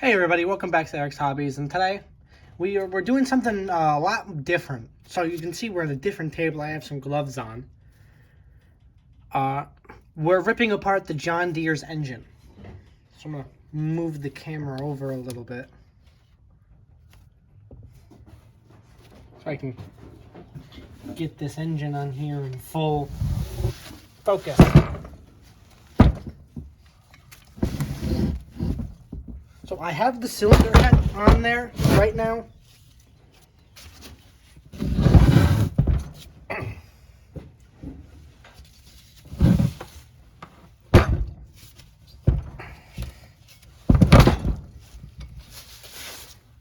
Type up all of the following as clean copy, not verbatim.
Hey everybody, welcome back to Eric's Hobbies, and today we're doing something a lot different. So you can see we're at a different table. I have some gloves on. We're ripping apart the John Deere's engine. So I'm gonna move the camera over a little bit so I can get this engine on here in full focus. So I have the cylinder head on there right now.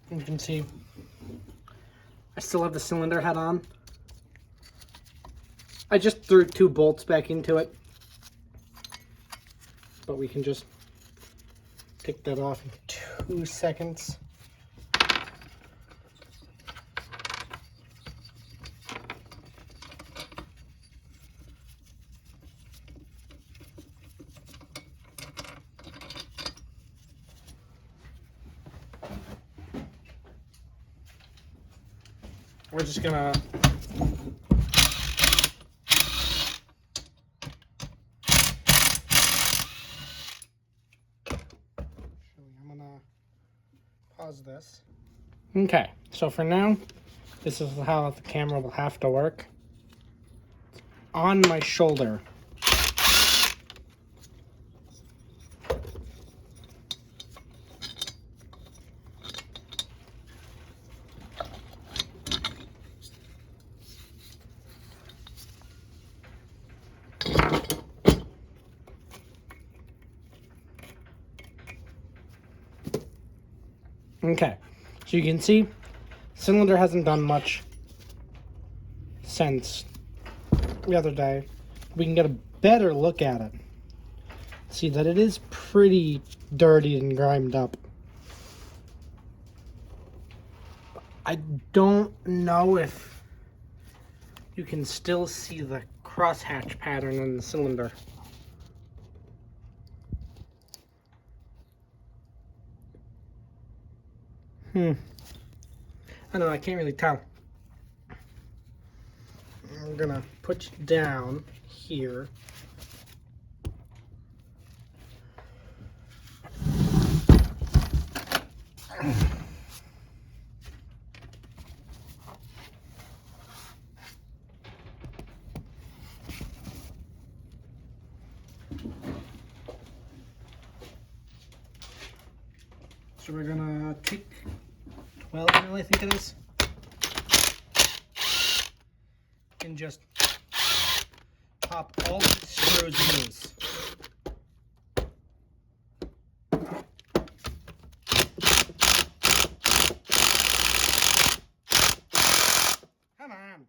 You can see I still have the cylinder head on. I just threw 2 bolts back into it, but we can just take that off in 2 seconds. We're just gonna pause this. Okay, so for now, this is how the camera will have to work. On my shoulder. Okay, so you can see cylinder hasn't done much since the other day. We can get a better look at it. See that it is pretty dirty and grimed up. I don't know if you can still see the crosshatch pattern in the cylinder. I don't know, I can't really tell. I'm gonna put you down here. So we're gonna take 12 mil, I think it is, and just pop all the screws loose. Come on.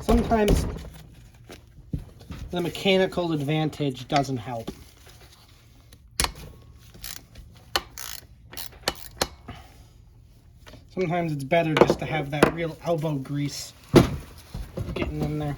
Sometimes the mechanical advantage doesn't help. Sometimes it's better just to have that real elbow grease getting in there.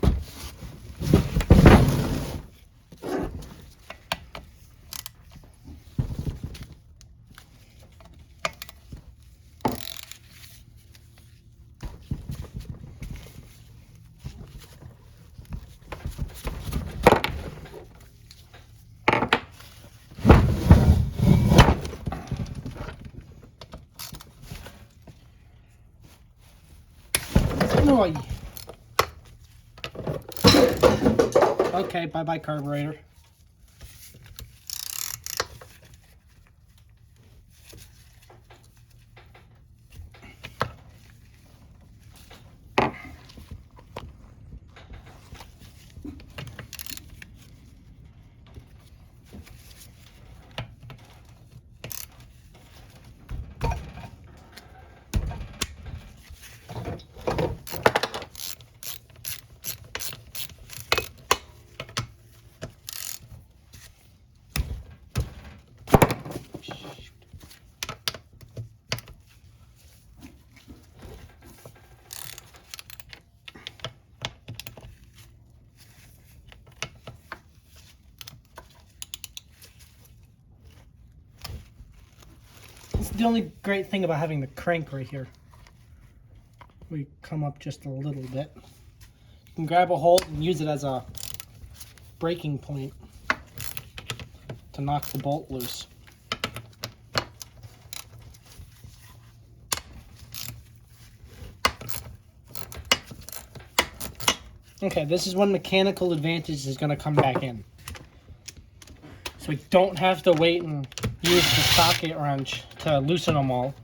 Noise. Okay, bye-bye carburetor. the only great thing about having the crank right here. We come up just a little bit. You can grab a hold and use it as a breaking point to knock the bolt loose. Okay, this is when mechanical advantage is going to come back in. So we don't have to wait and use the socket wrench to loosen them all.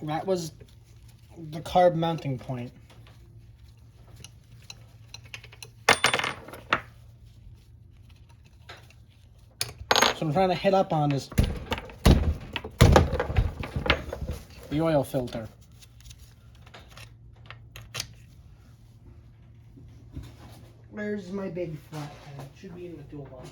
That was the carb mounting point. So I'm trying to hit up on is the oil filter. Where's my big flat pan? It should be in the toolbox.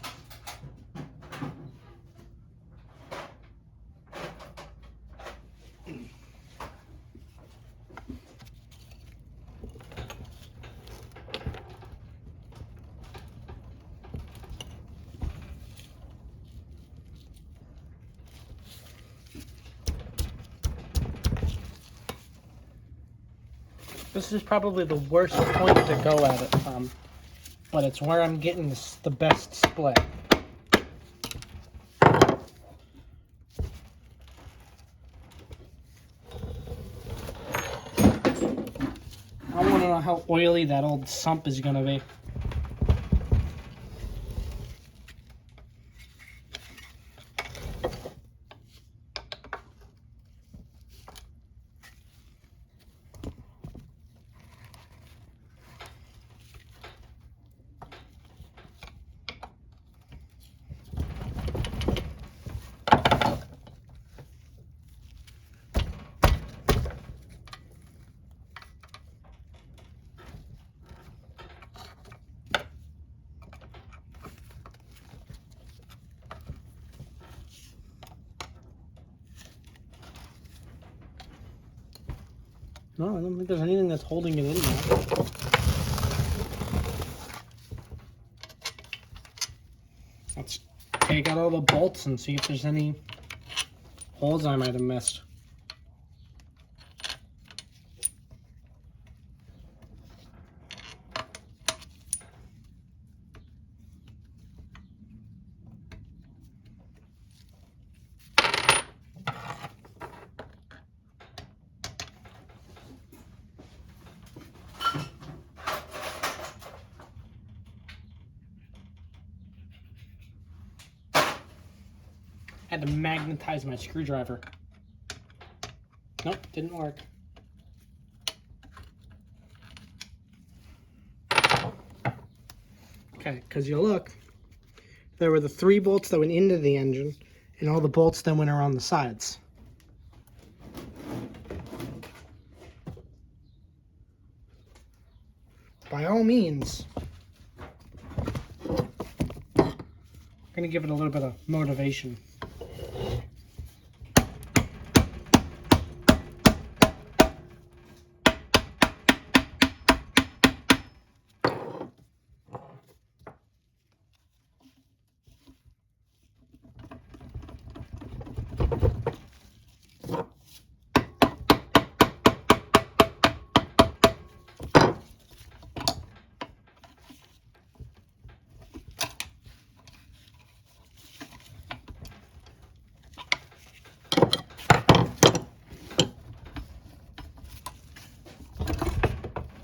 This is probably the worst point to go at it from, but it's where I'm getting the best split. I want to know how oily that old sump is going to be. No, I don't think there's anything that's holding it in now. Let's take out all the bolts and see if there's any holes I might have missed. Had to magnetize my screwdriver. Nope, didn't work. Okay, because you look, there were the 3 bolts that went into the engine, and all the bolts that went around the sides. By all means, I'm going to give it a little bit of motivation.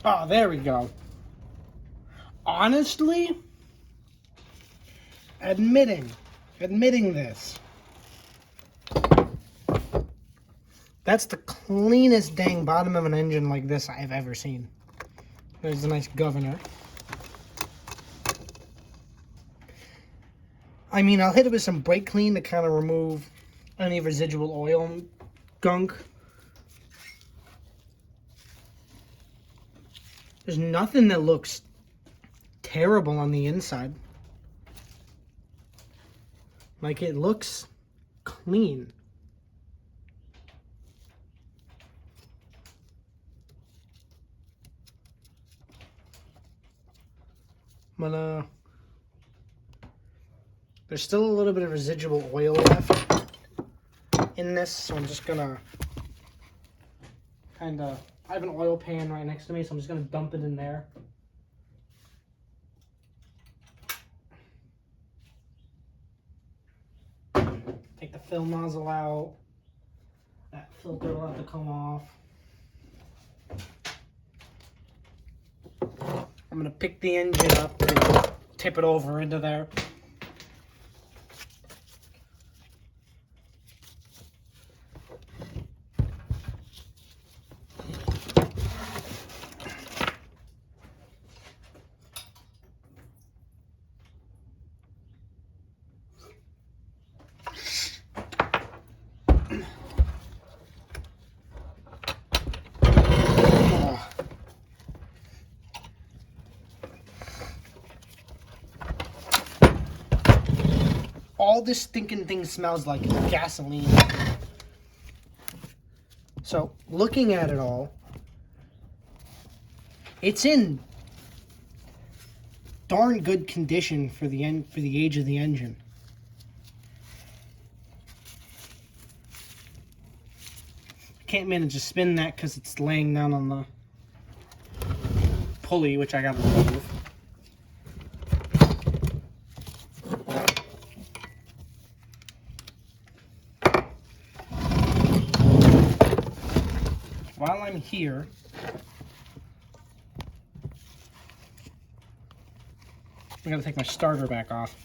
Oh, there we go. Honestly, admitting this, that's the cleanest dang bottom of an engine like this I've ever seen. There's a nice governor. I mean, I'll hit it with some brake clean to kind of remove any residual oil gunk. There's nothing that looks terrible on the inside. Like, it looks clean. But there's still a little bit of residual oil left in this, so I'm just gonna I have an oil pan right next to me, so I'm just gonna dump it in there. Take the fill nozzle out. That filter will have to come off. I'm gonna pick the engine up and tip it over into there. All this stinking thing smells like is gasoline. So, looking at it all, it's in darn good condition for the age of the engine. I can't manage to spin that because it's laying down on the pulley, which I gotta remove. While I'm here, I gotta take my starter back off.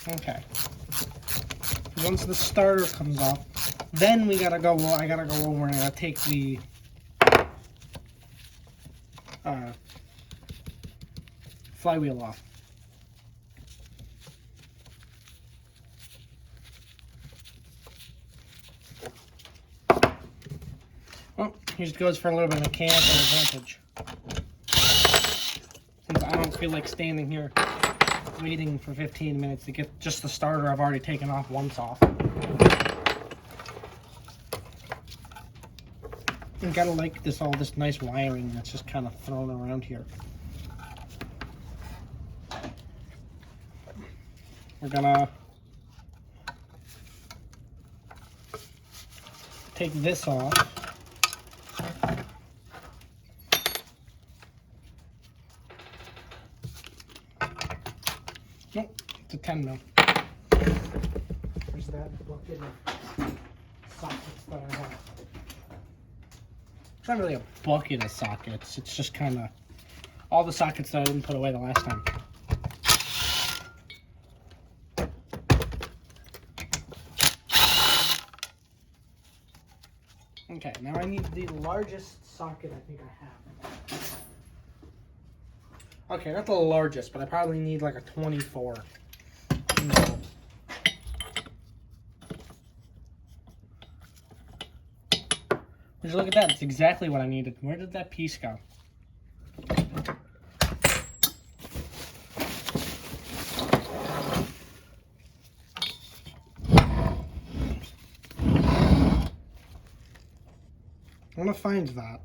Okay. Once the starter comes off, then we gotta go. Well, I gotta go over and I gotta take the flywheel off. Well, here it goes for a little bit of mechanical advantage. Since I don't feel like standing here waiting for 15 minutes to get just the starter I've already taken off once off. You gotta like all this nice wiring that's just kind of thrown around here. We're gonna take this off. Nope, it's a 10 mil. There's that bucket of sockets that I have. It's not really a bucket of sockets, it's just kind of all the sockets that I didn't put away the last time. Okay, now I need the largest socket I think I have. Okay, not the largest, but I probably need like a 24. No. Would you look at that? It's exactly what I needed. Where did that piece go? I want to find that.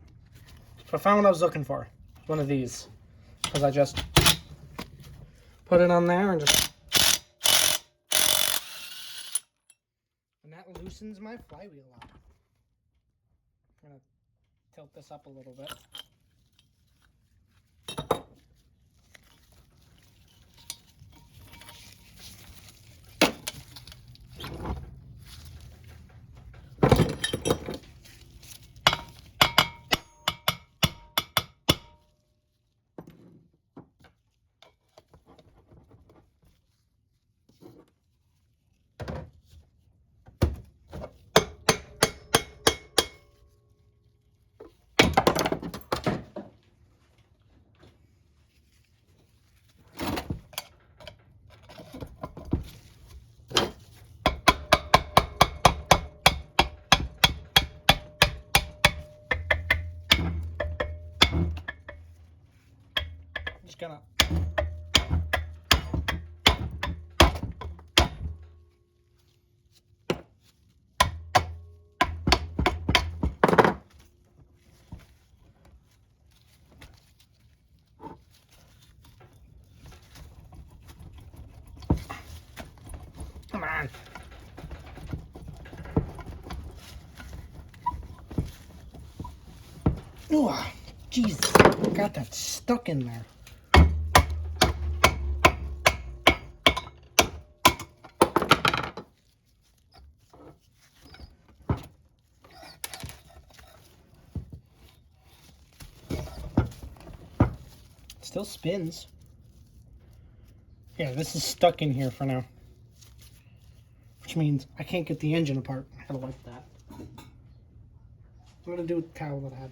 So I found what I was looking for. One of these. Because I just put it on there and just... And that loosens my flywheel up. I'm going to tilt this up a little bit. gonna... Come on. Ooh, Jesus, got that stuck in there. Still spins. Yeah, this is stuck in here for now. Which means I can't get the engine apart. I gotta wipe that. I'm gonna do with the towel that I had.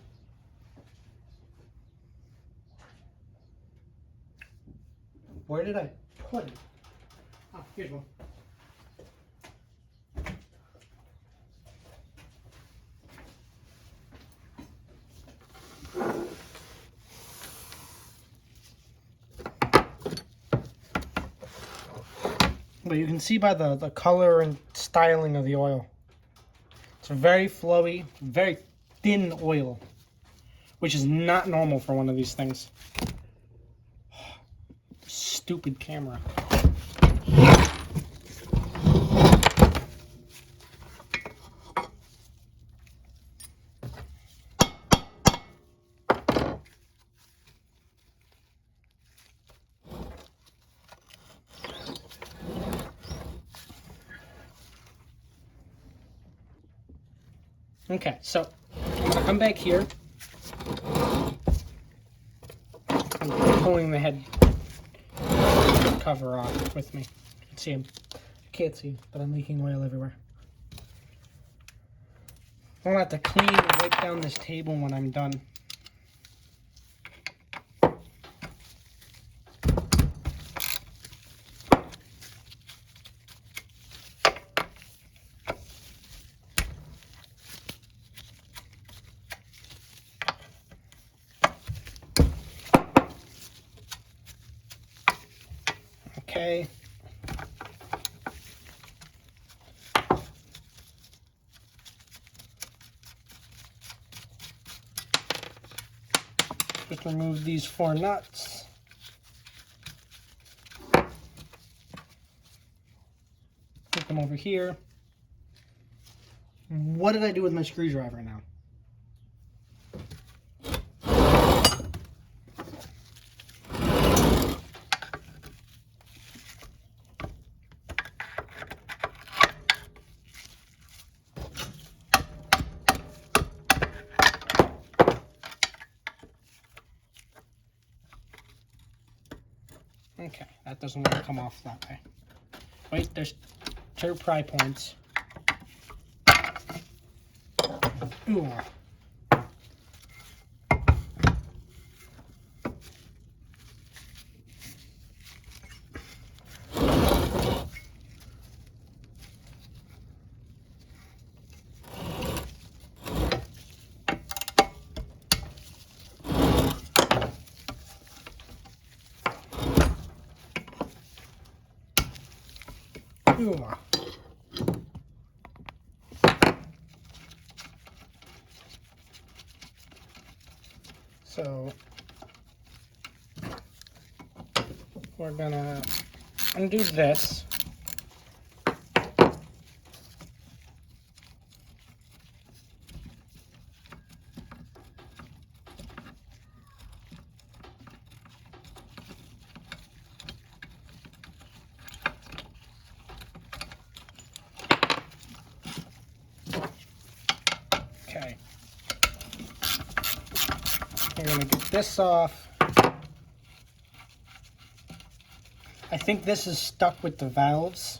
Where did I put it? Oh, here's one. But you can see by the color and styling of the oil. It's a very flowy, very thin oil, which is not normal for one of these things. Stupid camera. Okay, so I'm gonna come back here. I'm pulling the head cover off with me. You can see him. I can't see, but I'm leaking oil everywhere. I'll have to clean and wipe down this table when I'm done. Okay. Just remove these 4 nuts. Put them over here. What did I do with my screwdriver now? Okay, that doesn't want to come off that way. Wait, there's 2 pry points. Ooh. Ooh. So we're gonna undo this. Okay. We're gonna get this off. I think this is stuck with the valves.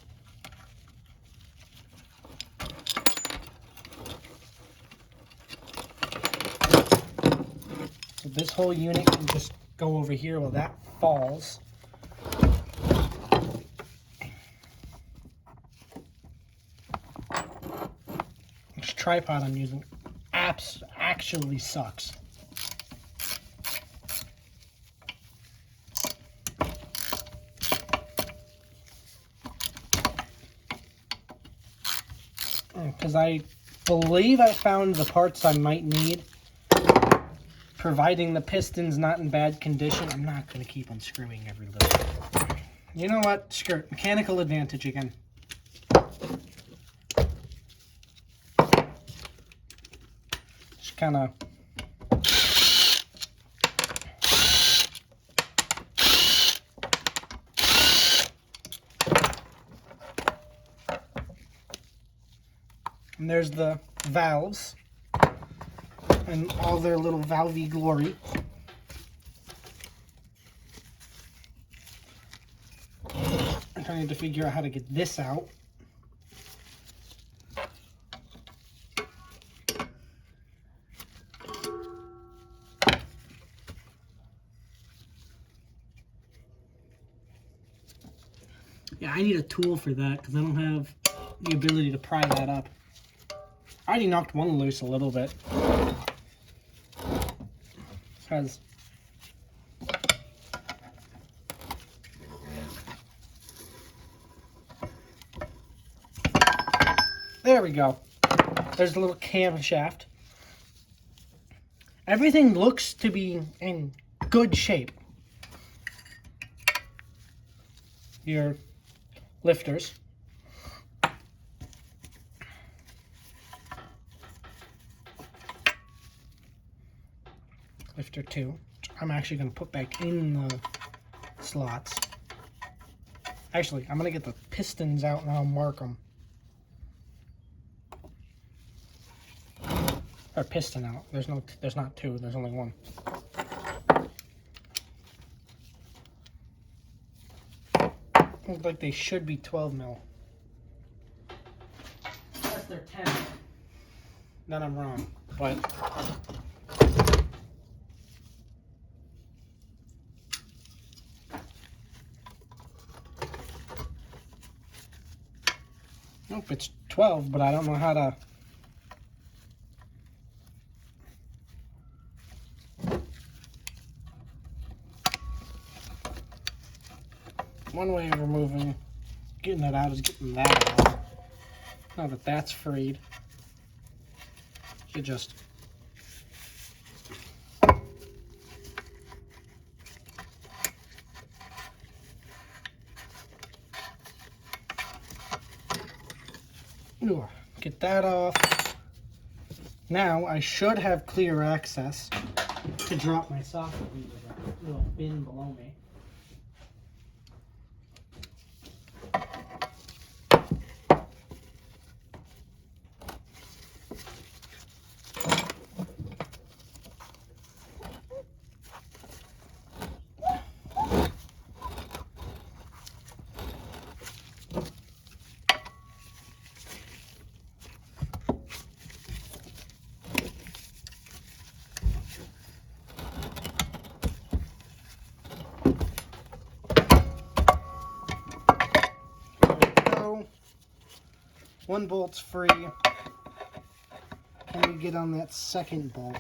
So this whole unit can just go over here while that falls. This tripod I'm using actually sucks. because I believe I found the parts I might need. Providing the piston's not in bad condition, I'm not going to keep unscrewing every little bit. You know what? Screw it. Mechanical advantage again. Just kind of... And there's the valves and all their little valvey glory. I'm trying to figure out how to get this out. Yeah, I need a tool for that because I don't have the ability to pry that up. I already knocked one loose a little bit. Because there we go. There's a little camshaft. Everything looks to be in good shape. Your lifters. Lifter 2, which I'm actually going to put back in the slots. Actually, I'm going to get the pistons out and I'll mark them. Or piston out. There's not two, there's only one. Looks like they should be 12 mil. Unless they're 10. Then I'm wrong. But nope, it's 12, but I don't know how to. One way of removing, getting it out is getting that out. Now that that's freed, you just get that off. Now I should have clear access to drop my socket into the little bin below me. One bolt's free. Can we get on that second bolt?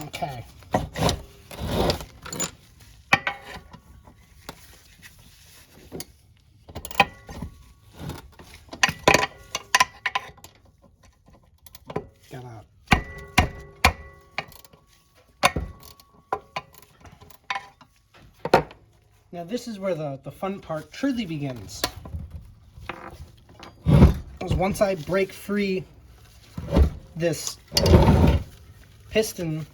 Okay. Now this is where the fun part truly begins. Because once I break free this piston,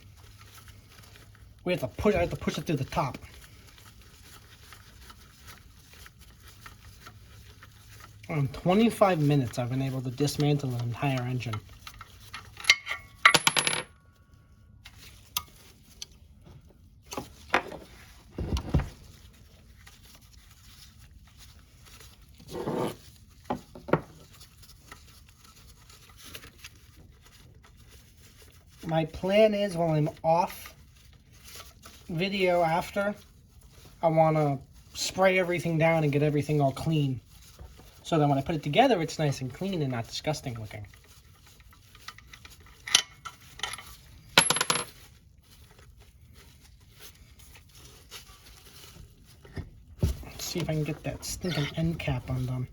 I have to push it through the top. In 25 minutes I've been able to dismantle an entire engine. My plan is while I'm off video after, I want to spray everything down and get everything all clean. So that when I put it together, it's nice and clean and not disgusting looking. Let's see if I can get that stinking end cap undone.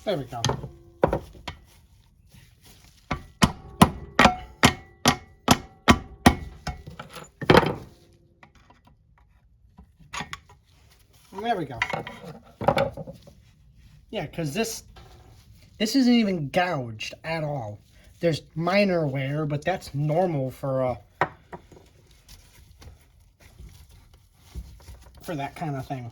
There we go. And there we go. Yeah, because this isn't even gouged at all. There's minor wear, but that's normal for that kind of thing.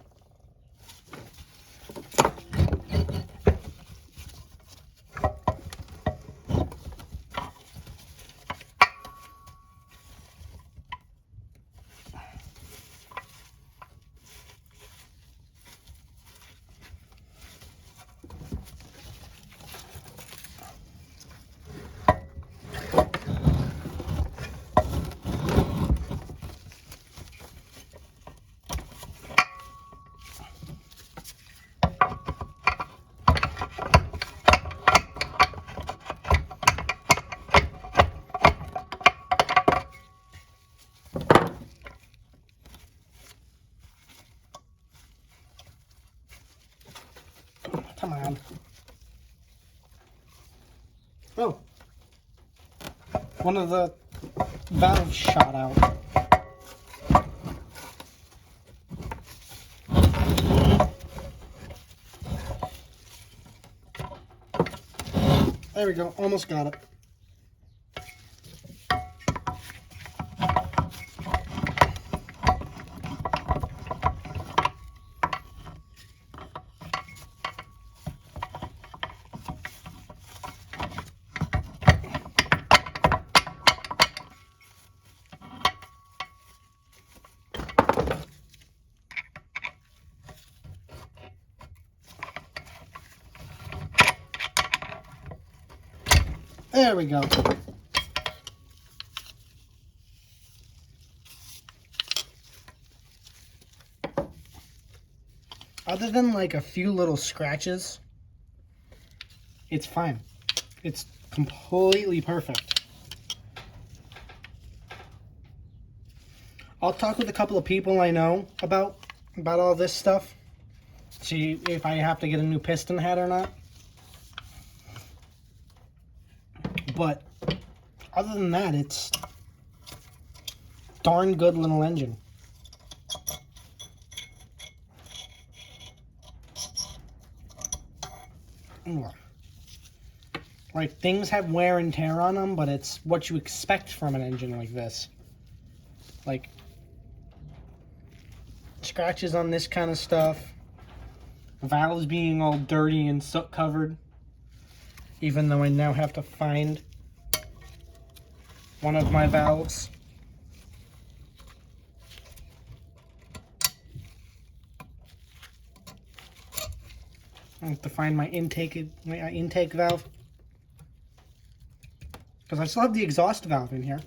Come on. Oh. One of the valves shot out. There we go. Almost got it. There we go. Other than like a few little scratches, it's fine. It's completely perfect. I'll talk with a couple of people I know about all this stuff. See if I have to get a new piston head or not. But other than that, it's darn good little engine. Like, things have wear and tear on them, but it's what you expect from an engine like this. Like, scratches on this kind of stuff, valves being all dirty and soot covered, even though I now have to find one of my valves. I have to find my intake valve, because I still have the exhaust valve in here.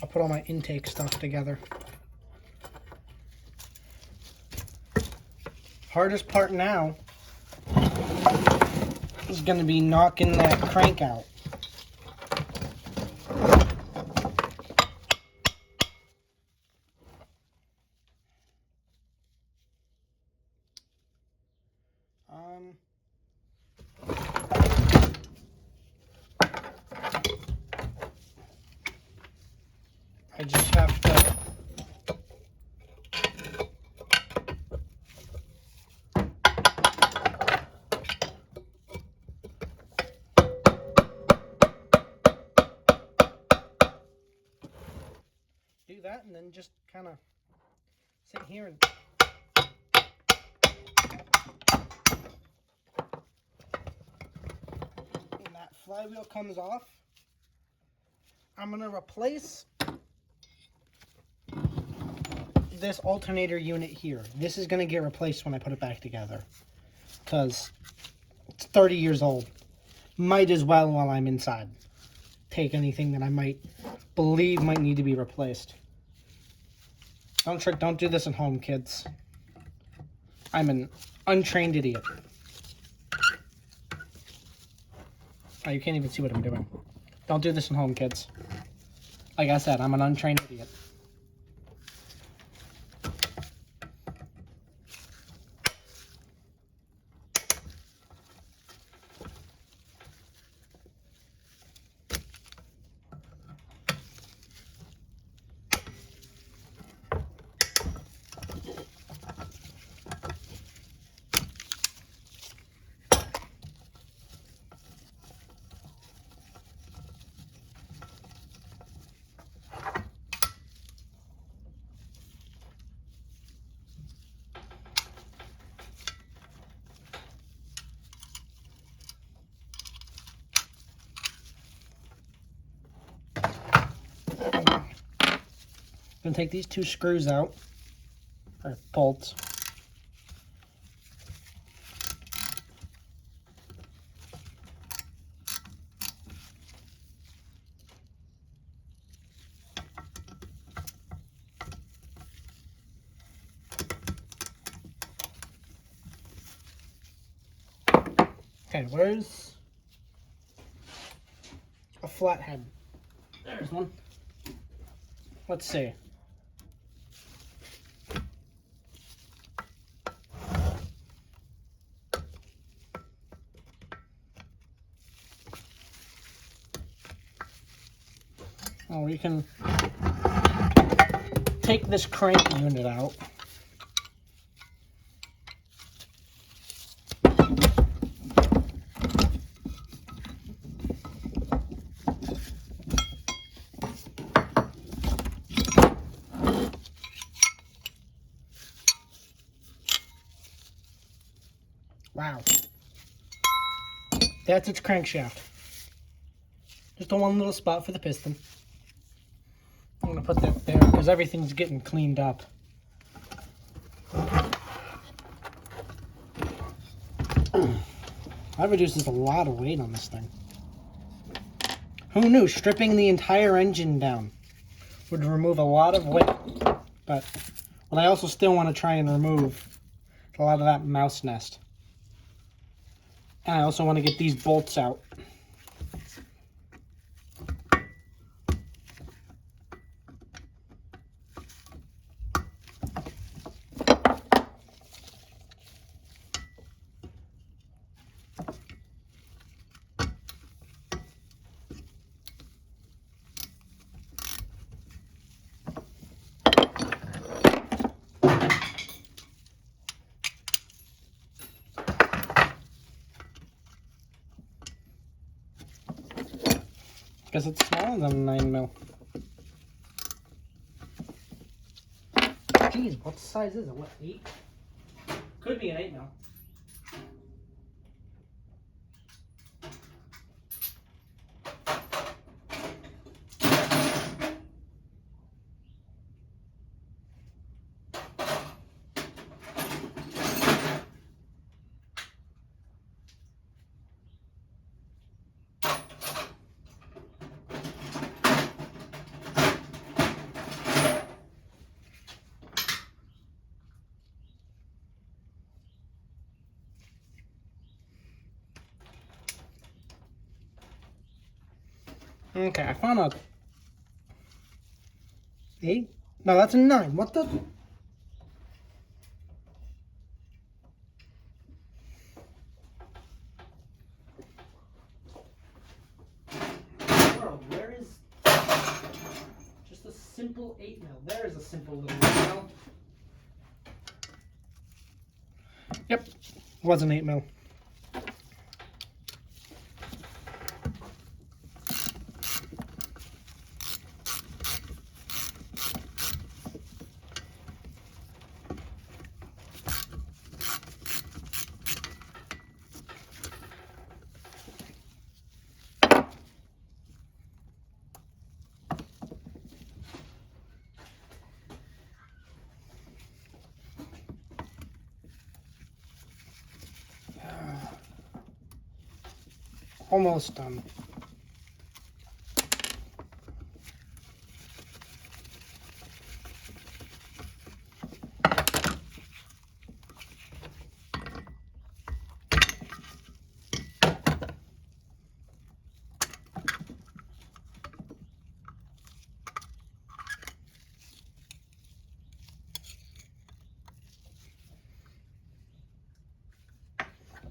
I'll put all my intake stuff together. Hardest part now is going to be knocking that crank out. I just have to do that and then just kind of sit here and when that flywheel comes off, I'm going to replace this alternator unit here. This is going to get replaced when I put it back together because it's 30 years old. Might as well, while I'm inside, take anything that I might believe might need to be replaced. Don't do this at home, kids. I'm an untrained idiot. Oh, you can't even see what I'm doing. Don't do this at home, kids. Like I said, I'm an untrained idiot. I'm going to take these two screws out, or bolts. Okay, where's a flathead? There's one. Let's see. Oh, we can take this crank unit out. Wow. That's its crankshaft. Just a one little spot for the piston. I'm going to put that there because everything's getting cleaned up. That reduces a lot of weight on this thing. Who knew stripping the entire engine down would remove a lot of weight? But I also still want to try and remove a lot of that mouse nest. And I also want to get these bolts out. Guess it's smaller than a 9mm. Jeez, what size is it? What, 8? Could be an 8mm. Okay, I found a 8? No, that's a 9. What the? World, where is just a simple 8mm? There is a simple little 8mm. Yep, was an 8mm. Almost done.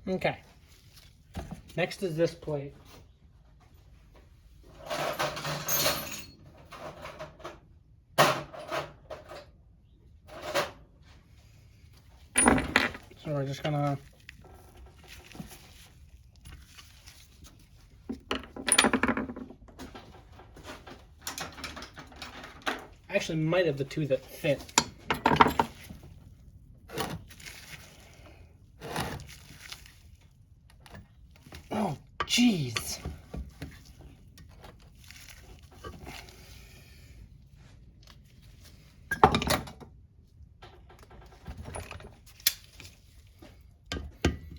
Okay. Next is this plate. So we're just gonna actually might have the two that fit. Oh, jeez.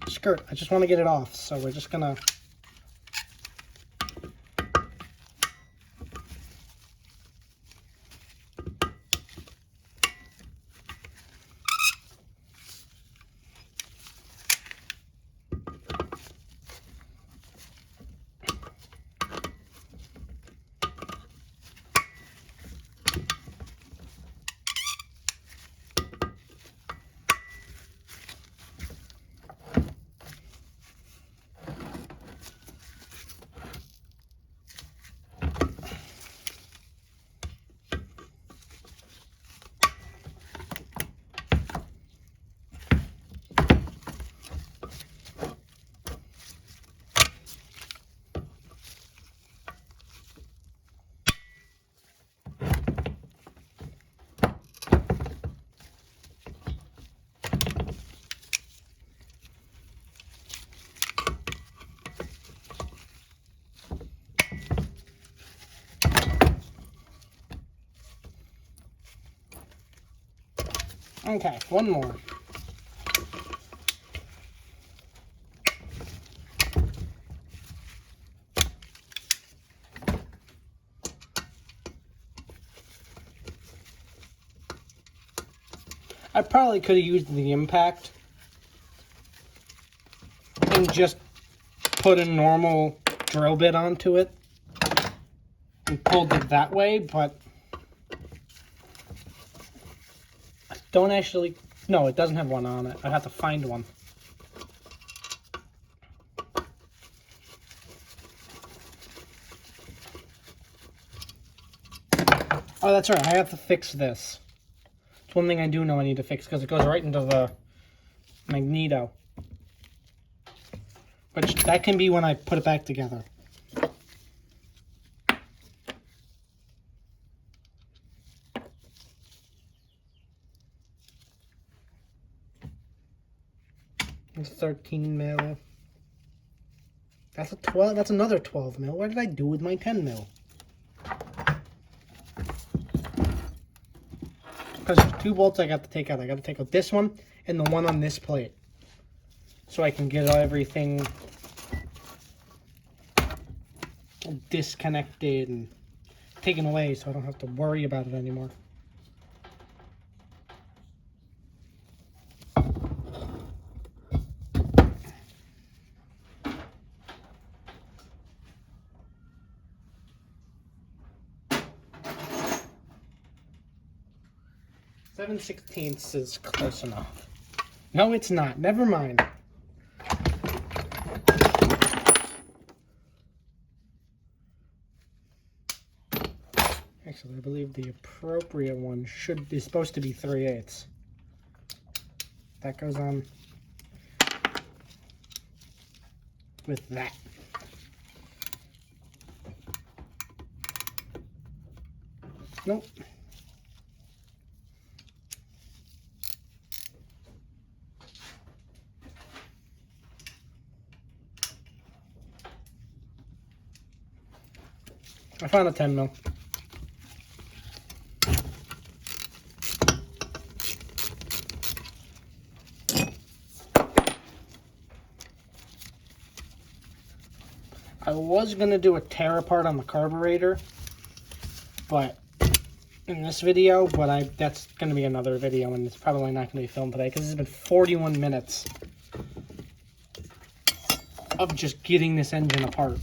Skirt. I just want to get it off, so we're just gonna okay, one more. I probably could have used the impact and just put a normal drill bit onto it and pulled it that way, but I don't actually, no, it doesn't have one on it. I'd have to find one. Oh, that's right, I have to fix this. It's one thing I do know I need to fix because it goes right into the magneto. But that can be when I put it back together. It's 13 mil. That's a 12. That's another 12 mil. What did I do with my 10 mil? Because there's two bolts I got to take out. I got to take out this one and the one on this plate, so I can get everything disconnected and taken away, so I don't have to worry about it anymore. Seven sixteenths is close enough. No, it's not. Never mind. Actually, I believe the appropriate one is supposed to be 3/8. That goes on with that. Nope. I found a 10 mil. was going to do a tear apart on the carburetor, but in this video, but that's going to be another video, and it's probably not going to be filmed today because it's been 41 minutes of just getting this engine apart.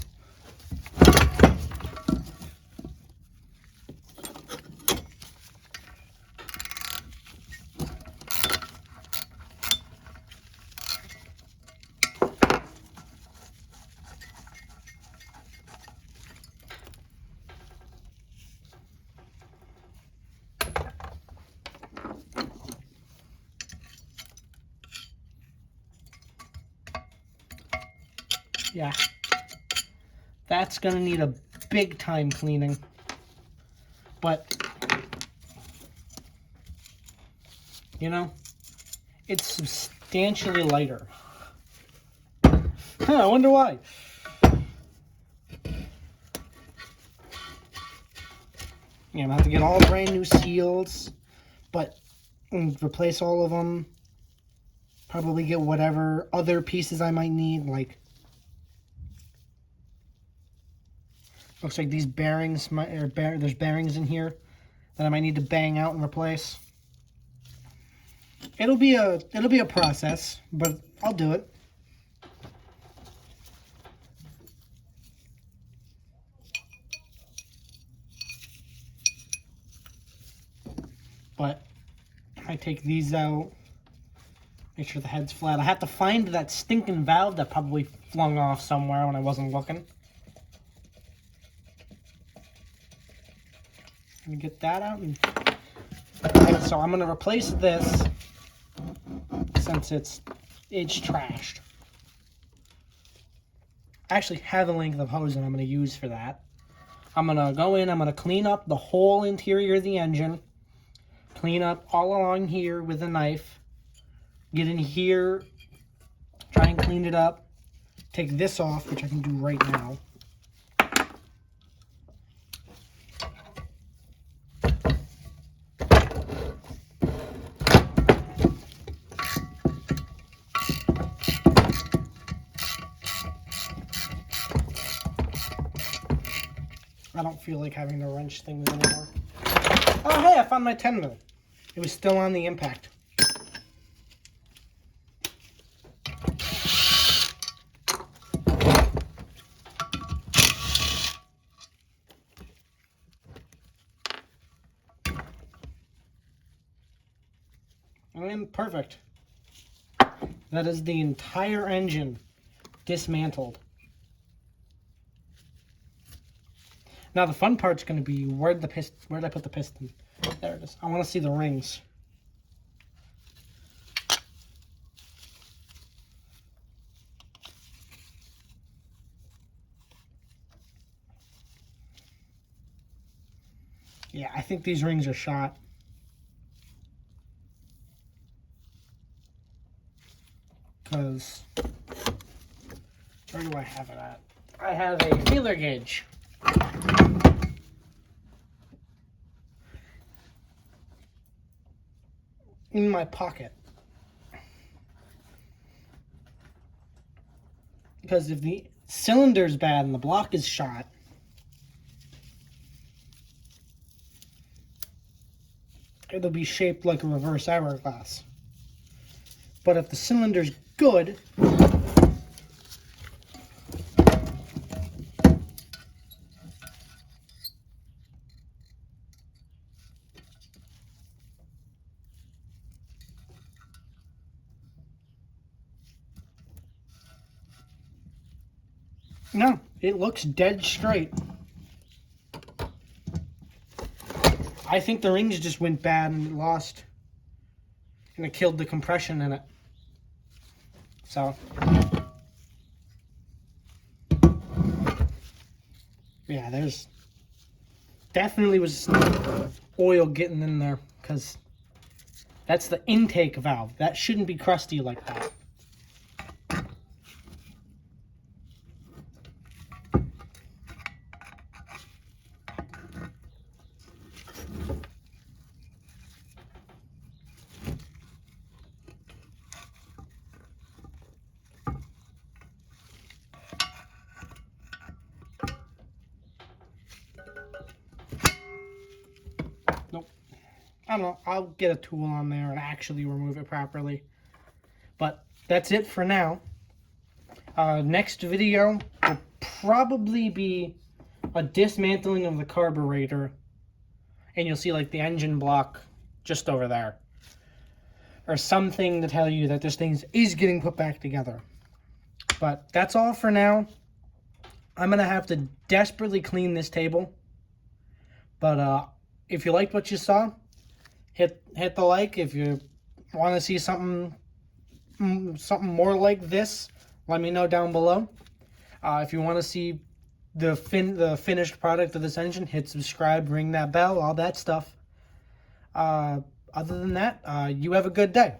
Yeah, that's gonna need a big time cleaning, but you know, it's substantially lighter. I wonder why. Yeah, I'm gonna have to get all brand new seals, but replace all of them. Probably get whatever other pieces I might need, like looks like these bearings there's bearings in here that I might need to bang out and replace. It'll be a process, but I'll do it. But I take these out, make sure the head's flat. I have to find that stinking valve that probably flung off somewhere when I wasn't looking. I'm gonna get that out, and so I'm gonna replace this since it's trashed. I actually have a length of hose that I'm gonna use for that. I'm gonna go in, I'm gonna clean up the whole interior of the engine, clean up all along here with a knife, get in here, try and clean it up, take this off, which I can do right now. I don't feel like having to wrench things anymore. Oh, hey, I found my 10 mil. It was still on the impact. And perfect. That is the entire engine dismantled. Now the fun part's going to be where did I put the piston? There it is. I want to see the rings. Yeah, I think these rings are shot. Because where do I have it at? I have a feeler gauge. In my pocket. Because if the cylinder's bad and the block is shot, it'll be shaped like a reverse hourglass. But if the cylinder's good, no, it looks dead straight. I think the rings just went bad and it lost, and it killed the compression in it. So, yeah, there's definitely was oil getting in there, because that's the intake valve. That shouldn't be crusty like that. I don't know. I'll get a tool on there and actually remove it properly. But that's it for now. Next video will probably be a dismantling of the carburetor. And you'll see like the engine block just over there. Or something to tell you that this thing is getting put back together. But that's all for now. I'm going to have to desperately clean this table. But if you liked what you saw, hit the like. If you want to see something more like this, let me know down below. If you want to see the finished product of this engine, hit subscribe, ring that bell, all that stuff. Other than that, you have a good day.